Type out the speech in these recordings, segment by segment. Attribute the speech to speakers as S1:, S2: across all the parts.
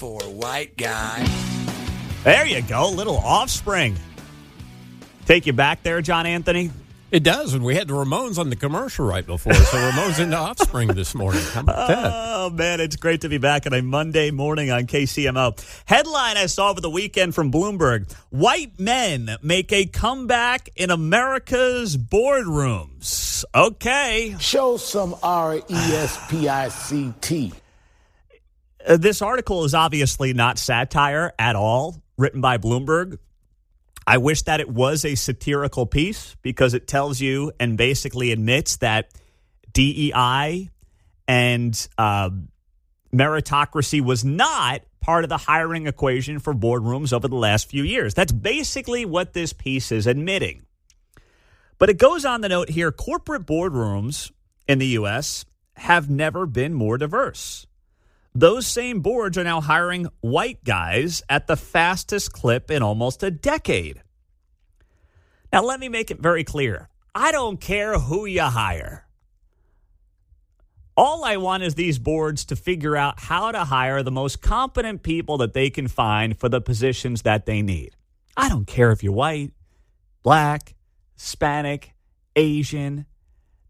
S1: for a white guy.
S2: There you go. Little Offspring. Take you back there, John Anthony?
S3: It does, and we had the Ramones on the commercial right before, so Ramones into Offspring this morning. How about that?
S2: Oh, man, it's great to be back on a Monday morning on KCMO. Headline I saw over the weekend from Bloomberg: white men make a comeback in America's boardrooms. Okay.
S4: Show some R-E-S-P-I-C-T.
S2: This article is obviously not satire at all, written by Bloomberg. I wish that it was a satirical piece because it tells you and basically admits that DEI and meritocracy was not part of the hiring equation for boardrooms over the last few years. That's basically what this piece is admitting. But it goes on to note here, corporate boardrooms in the U.S. have never been more diverse. Those same boards are now hiring white guys at the fastest clip in almost a decade. Now, let me make it very clear. I don't care who you hire. All I want is these boards to figure out how to hire the most competent people that they can find for the positions that they need. I don't care if you're white, black, Hispanic, Asian.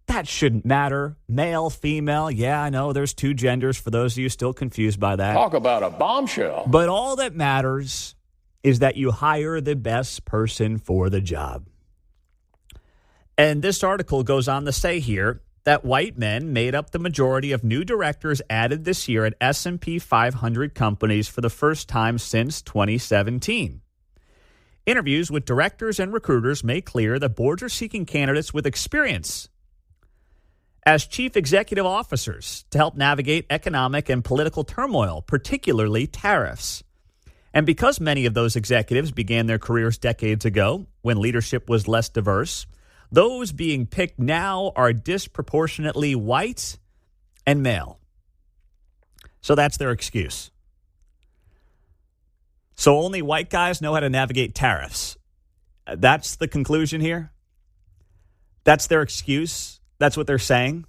S2: That shouldn't matter. Male, female. Yeah, I know there's two genders for those of you still confused by that.
S5: Talk about a bombshell.
S2: But all that matters is that you hire the best person for the job. And this article goes on to say here that white men made up the majority of new directors added this year at S&P 500 companies for the first time since 2017. Interviews with directors and recruiters make clear that boards are seeking candidates with experience as chief executive officers to help navigate economic and political turmoil, particularly tariffs. And because many of those executives began their careers decades ago when leadership was less diverse, those being picked now are disproportionately white and male. So that's their excuse. So only white guys know how to navigate tariffs. That's the conclusion here? That's their excuse? That's what they're saying?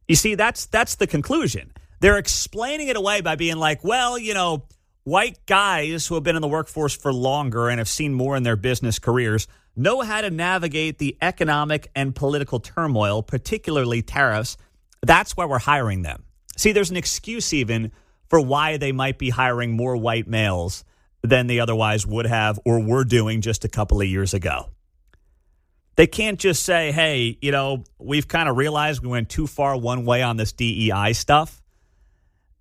S2: You see, that's the conclusion. They're explaining it away by being like, well, you know, white guys who have been in the workforce for longer and have seen more in their business careers know how to navigate the economic and political turmoil, particularly tariffs. That's why we're hiring them. See, there's an excuse even for why they might be hiring more white males than they otherwise would have or were doing just a couple of years ago. They can't just say, hey, you know, we've kind of realized we went too far one way on this DEI stuff,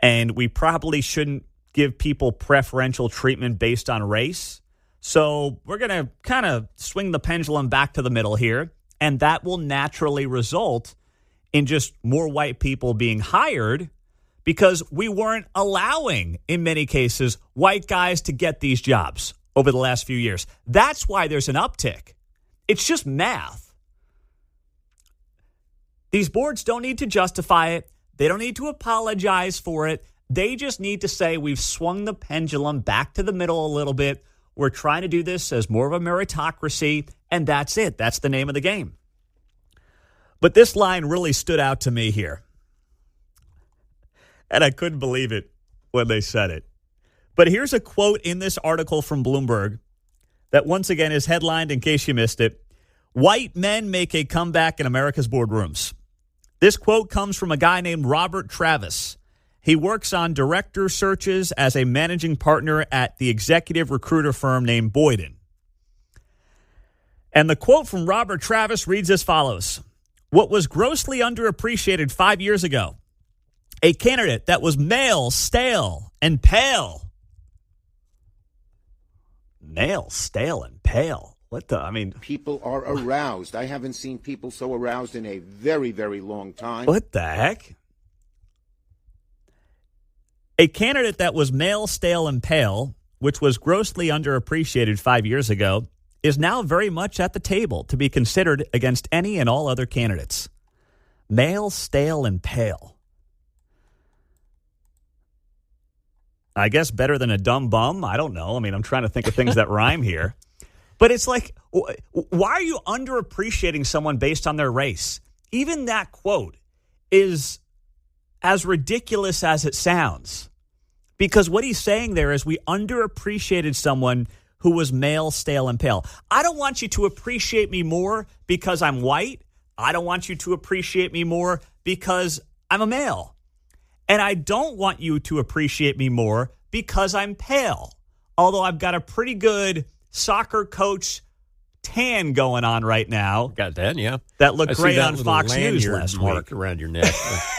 S2: and we probably shouldn't give people preferential treatment based on race. So we're going to kind of swing the pendulum back to the middle here, and that will naturally result in just more white people being hired because we weren't allowing, in many cases, white guys to get these jobs over the last few years. That's why there's an uptick. It's just math. These boards don't need to justify it. They don't need to apologize for it. They just need to say we've swung the pendulum back to the middle a little bit. We're trying to do this as more of a meritocracy, and that's it. That's the name of the game. But this line really stood out to me here. And I couldn't believe it when they said it. But here's a quote in this article from Bloomberg that once again is headlined, in case you missed it, "White men make a comeback in America's boardrooms." This quote comes from a guy named Robert Travis. He works on director searches as a managing partner at the executive recruiter firm named Boyden. And the quote from Robert Travis reads as follows: "What was grossly underappreciated 5 years ago, a candidate that was male, stale, and pale." Male, stale, and pale. What the, I mean.
S6: People are aroused. I haven't seen people so aroused in a very, very long time.
S2: What the heck? A candidate that was male, stale, and pale, which was grossly underappreciated 5 years ago, is now very much at the table to be considered against any and all other candidates. Male, stale, and pale. I guess better than a dumb bum. I don't know. I mean, I'm trying to think of things that rhyme here. But it's like, why are you underappreciating someone based on their race? Even that quote is as ridiculous as it sounds. Because what he's saying there is we underappreciated someone who was male, stale, and pale. I don't want you to appreciate me more because I'm white. I don't want you to appreciate me more because I'm a male. And I don't want you to appreciate me more because I'm pale. Although I've got a pretty good soccer coach tan going on right now.
S3: Got that, yeah.
S2: That looked great on Fox News last
S3: mark
S2: week.
S3: Around your neck.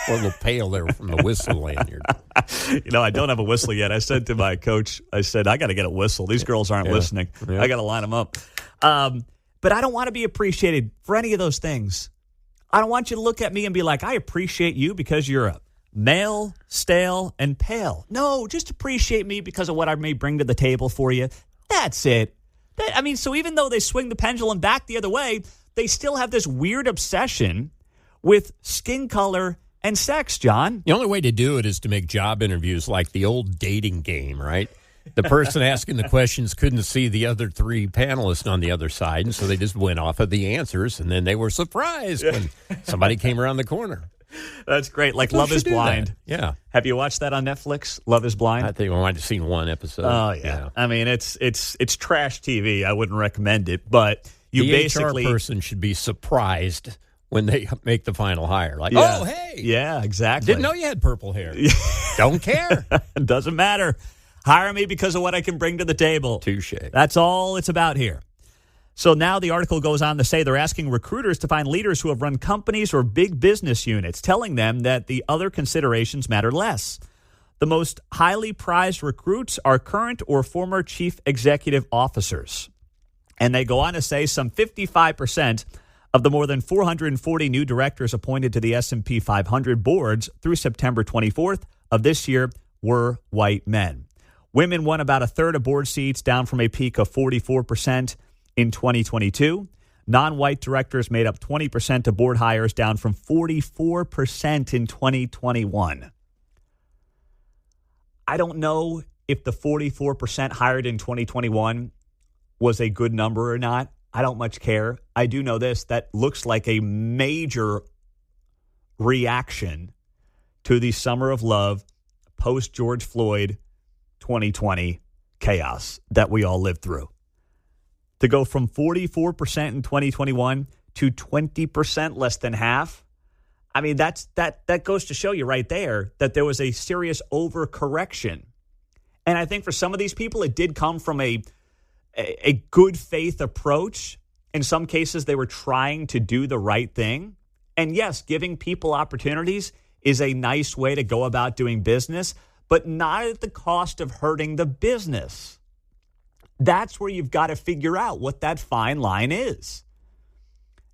S3: Or a little pale there from the whistle lanyard.
S2: I don't have a whistle yet. I said to my coach, I got to get a whistle. These girls aren't listening.
S3: Yeah.
S2: I got to line them up. But I don't want to be appreciated for any of those things. I don't want you to look at me and be like, I appreciate you because you're a male, stale, and pale. No, just appreciate me because of what I may bring to the table for you. That's it. So even though they swing the pendulum back the other way, they still have this weird obsession with skin color and sex, John.
S3: The only way to do it is to make job interviews like the old dating game, right? The person asking the questions couldn't see the other three panelists on the other side, and so they just went off of the answers, and then they were surprised when somebody came around the corner.
S2: That's great. Like Love is Blind.
S3: That. Yeah.
S2: Have you watched that on Netflix? Love is Blind?
S3: I think I might have seen one episode.
S2: Oh, yeah. I mean, it's trash TV. I wouldn't recommend it, but the
S3: HR person should be surprised when they make the final hire. Like,
S2: yeah.
S3: Oh, hey.
S2: Yeah, exactly.
S3: Didn't know you had purple hair. Don't care.
S2: Doesn't matter. Hire me because of what I can bring to the table.
S3: Touche.
S2: That's all it's about here. So now the article goes on to say they're asking recruiters to find leaders who have run companies or big business units, telling them that the other considerations matter less. The most highly prized recruits are current or former chief executive officers. And they go on to say some 55% of the more than 440 new directors appointed to the S&P 500 boards through September 24th of this year were white men. Women won about a third of board seats, down from a peak of 44% in 2022. Non-white directors made up 20% of board hires, down from 44% in 2021. I don't know if the 44% hired in 2021 was a good number or not. I don't much care. I do know this. That looks like a major reaction to the summer of love post-George Floyd 2020 chaos that we all lived through. To go from 44% in 2021 to 20%, less than half, I mean, that goes to show you right there that there was a serious overcorrection. And I think for some of these people, it did come from a good faith approach. In some cases, they were trying to do the right thing. And yes, giving people opportunities is a nice way to go about doing business, but not at the cost of hurting the business. That's where you've got to figure out what that fine line is.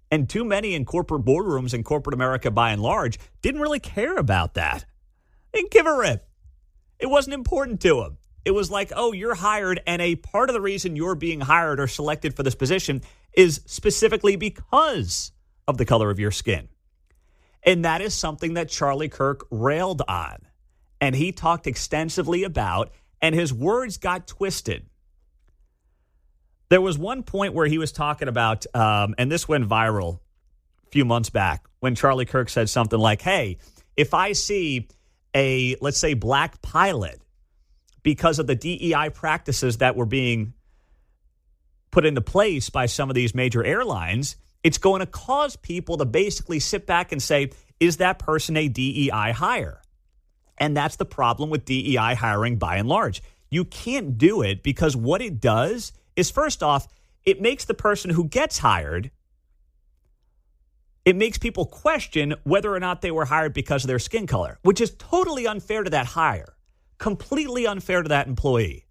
S2: And too many in corporate boardrooms in corporate America, by and large, didn't really care about that. They didn't give a rip. It wasn't important to them. It was like, oh, you're hired, and a part of the reason you're being hired or selected for this position is specifically because of the color of your skin. And that is something that Charlie Kirk railed on, and he talked extensively about, and his words got twisted. There was one point where he was talking about, and this went viral a few months back, when Charlie Kirk said something like, hey, if I see a, let's say, black pilot, because of the DEI practices that were being put into place by some of these major airlines, it's going to cause people to basically sit back and say, is that person a DEI hire? And that's the problem with DEI hiring by and large. You can't do it because what it does is, first off, it makes the person who gets hired, it makes people question whether or not they were hired because of their skin color, which is totally unfair to that hire. Completely unfair to that employee.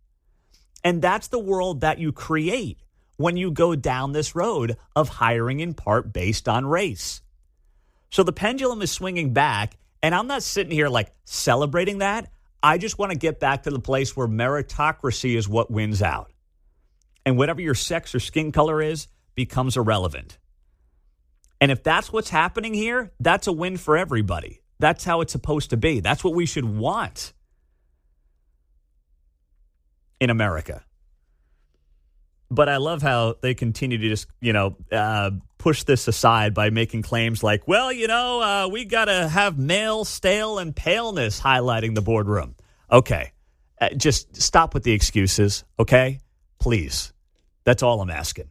S2: And that's the world that you create when you go down this road of hiring in part based on race. So the pendulum is swinging back, and I'm not sitting here like celebrating that. I just want to get back to the place where meritocracy is what wins out. And whatever your sex or skin color is becomes irrelevant. And if that's what's happening here, that's a win for everybody. That's how it's supposed to be. That's what we should want in America. But I love how they continue to just, push this aside by making claims like, well, we got to have male, stale, and paleness highlighting the boardroom. Okay. Just stop with the excuses, okay? Please. That's all I'm asking.